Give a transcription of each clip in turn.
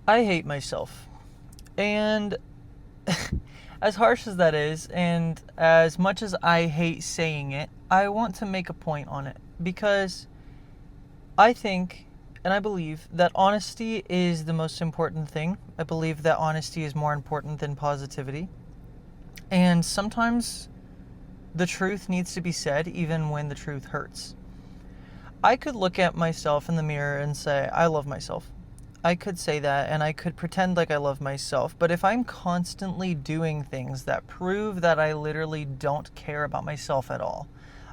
I hate myself. And as harsh as that is, and as much as I hate saying it, I want to make a point on it because I think and I believe that honesty is the most important thing. I believe that honesty is more important than positivity. And sometimes the truth needs to be said even when the truth hurts. I could look at myself in the mirror and say, I love myself. I could say that and I could pretend like I love myself, but if I'm constantly doing things that prove that I literally don't care about myself at all,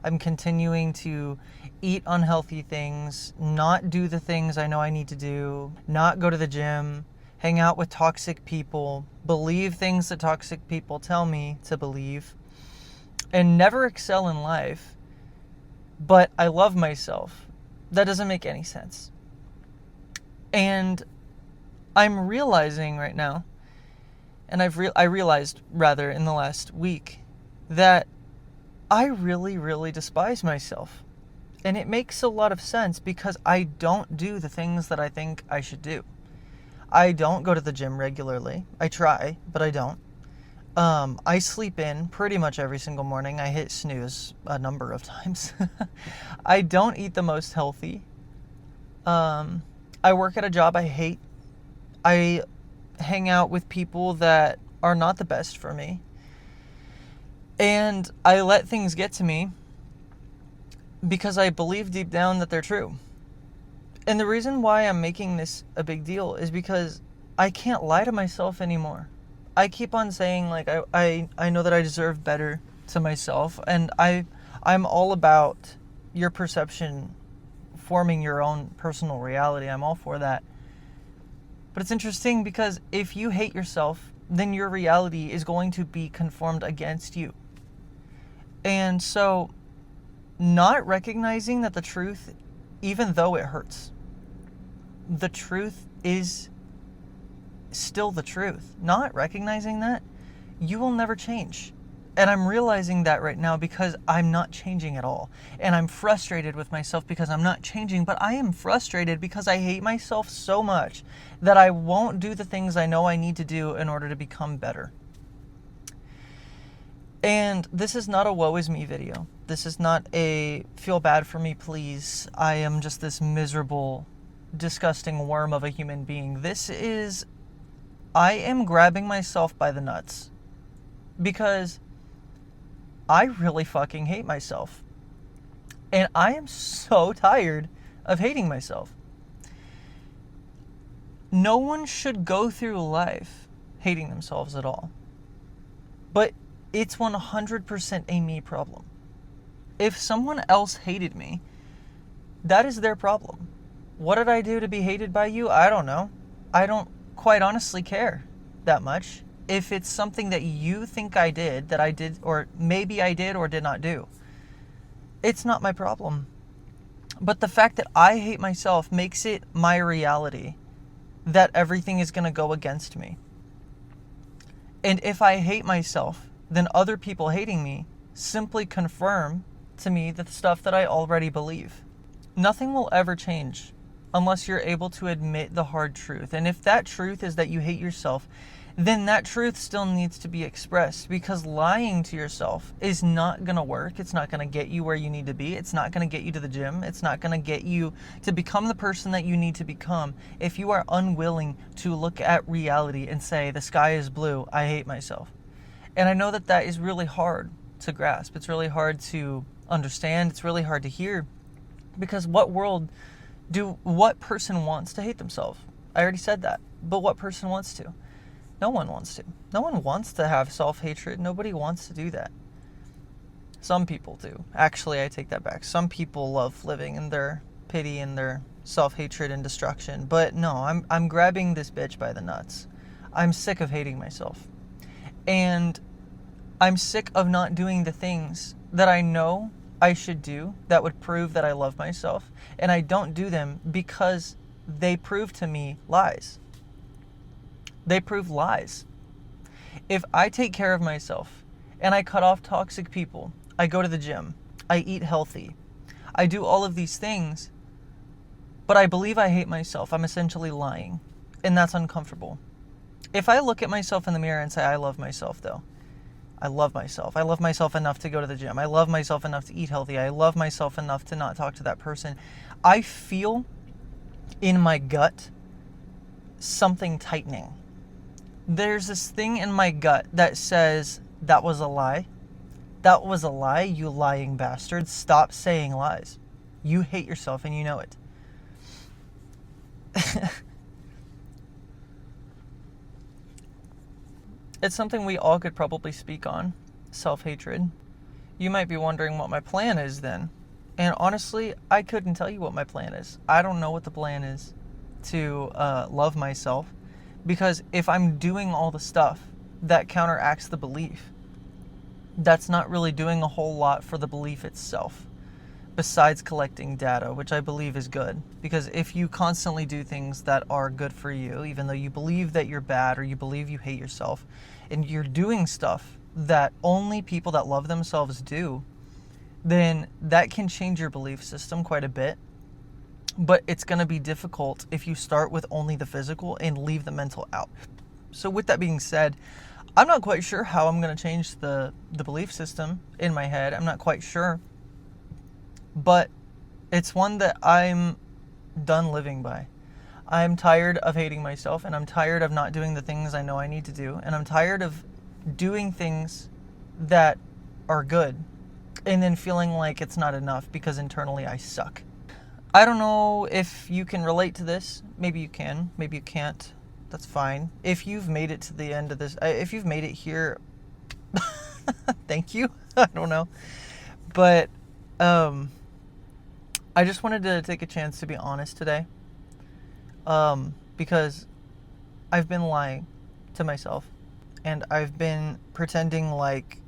I'm continuing to eat unhealthy things, not do the things I know I need to do, not go to the gym, hang out with toxic people, believe things that toxic people tell me to believe, and never excel in life, but I love myself. That doesn't make any sense. And I'm realizing right now, and I realized rather in the last week, that I really, really despise myself. And it makes a lot of sense because I don't do the things that I think I should do. I don't go to the gym regularly. I try, but I don't. I sleep in pretty much every single morning. I hit snooze a number of times. I don't eat the most healthy. I work at a job I hate. I hang out with people that are not the best for me. And I let things get to me because I believe deep down that they're true. And the reason why I'm making this a big deal is because I can't lie to myself anymore. I keep on saying like I know that I deserve better to myself, and I'm all about your perception forming your own personal reality. I'm all for that. But it's interesting because if you hate yourself, then your reality is going to be conformed against you. And so not recognizing that the truth, even though it hurts, the truth is still the truth. Not recognizing that, you will never change. And I'm realizing that right now because I'm not changing at all. And I'm frustrated with myself because I'm not changing, but I am frustrated because I hate myself so much that I won't do the things I know I need to do in order to become better. And this is not a woe is me video. This is not a feel bad for me, please. I am just this miserable, disgusting worm of a human being. This is, I am grabbing myself by the nuts because I really fucking hate myself. And I am so tired of hating myself. No one should go through life hating themselves at all. But it's 100% a me problem. If someone else hated me, that is their problem. What did I do to be hated by you? I don't know. I don't quite honestly care that much. If it's something that you think I did, that I did, or maybe I did or did not do, it's not my problem. But the fact that I hate myself makes it my reality that everything is going to go against me. And if I hate myself, then other people hating me simply confirm to me the stuff that I already believe. Nothing will ever change unless you're able to admit the hard truth. And if that truth is that you hate yourself, then that truth still needs to be expressed, because lying to yourself is not going to work. It's not going to get you where you need to be. It's not going to get you to the gym. It's not going to get you to become the person that you need to become if you are unwilling to look at reality and say, the sky is blue, I hate myself. And I know that that is really hard to grasp. It's really hard to understand. It's really hard to hear, because what person wants to hate themselves? I already said that. But what person wants to? No one wants to. No one wants to have self-hatred. Nobody wants to do that. Some people do. Actually, I take that back. Some people love living in their pity and their self-hatred and destruction. But no, I'm grabbing this bitch by the nuts. I'm sick of hating myself. And I'm sick of not doing the things that I know I should do that would prove that I love myself. And I don't do them because they prove to me lies. They prove lies. If I take care of myself and I cut off toxic people, I go to the gym, I eat healthy, I do all of these things, but I believe I hate myself, I'm essentially lying. And that's uncomfortable. If I look at myself in the mirror and say, I love myself, though. I love myself. I love myself enough to go to the gym. I love myself enough to eat healthy. I love myself enough to not talk to that person. I feel in my gut something tightening. There's this thing in my gut that says, that was a lie. That was a lie, you lying bastard. Stop saying lies. You hate yourself and you know it. It's something we all could probably speak on. Self-hatred. You might be wondering what my plan is then. And honestly, I couldn't tell you what my plan is. I don't know what the plan is to love myself. Because if I'm doing all the stuff that counteracts the belief, that's not really doing a whole lot for the belief itself. Besides collecting data, which I believe is good. Because if you constantly do things that are good for you, even though you believe that you're bad or you believe you hate yourself, and you're doing stuff that only people that love themselves do, then that can change your belief system quite a bit. But it's going to be difficult if you start with only the physical and leave the mental out. So with that being said, I'm not quite sure how I'm going to change the belief system in my head. I'm not quite sure. But it's one that I'm done living by. I'm tired of hating myself, and I'm tired of not doing the things I know I need to do, and I'm tired of doing things that are good and then feeling like it's not enough because internally I suck. I don't know if you can relate to this. Maybe you can, maybe you can't. That's fine. If you've made it to the end of this, if you've made it here, thank you. I don't know. But I just wanted to take a chance to be honest today, because I've been lying to myself, and I've been pretending like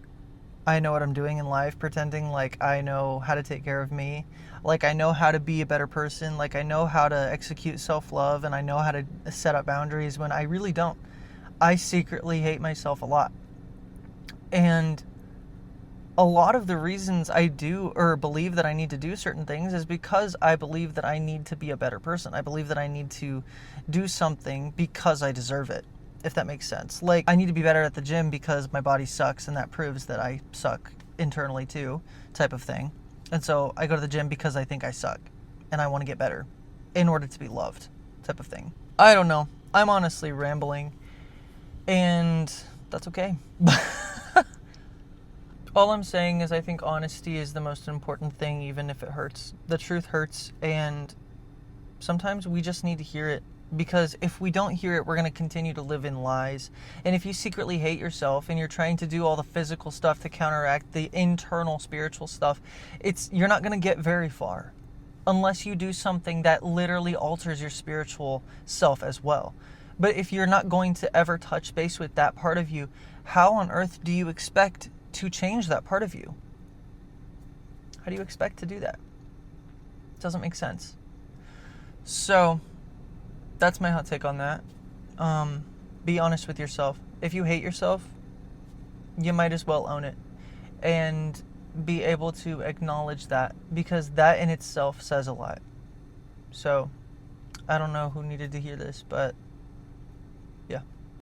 I know what I'm doing in life, pretending like I know how to take care of me, like I know how to be a better person, like I know how to execute self-love, and I know how to set up boundaries when I really don't. I secretly hate myself a lot. And a lot of the reasons I do or believe that I need to do certain things is because I believe that I need to be a better person. I believe that I need to do something because I deserve it, if that makes sense. Like, I need to be better at the gym because my body sucks and that proves that I suck internally too, type of thing. And so I go to the gym because I think I suck and I want to get better in order to be loved, type of thing. I don't know. I'm honestly rambling, and that's okay. All I'm saying is I think honesty is the most important thing, even if it hurts. The truth hurts, and sometimes we just need to hear it. Because if we don't hear it, we're going to continue to live in lies. And if you secretly hate yourself and you're trying to do all the physical stuff to counteract the internal spiritual stuff, you're not going to get very far unless you do something that literally alters your spiritual self as well. But if you're not going to ever touch base with that part of you, how on earth do you expect to change that part of you? How do you expect to do that? It doesn't make sense. So that's my hot take on that. Be honest with yourself. If you hate yourself, you might as well own it and be able to acknowledge that, because that in itself says a lot. So I don't know who needed to hear this, but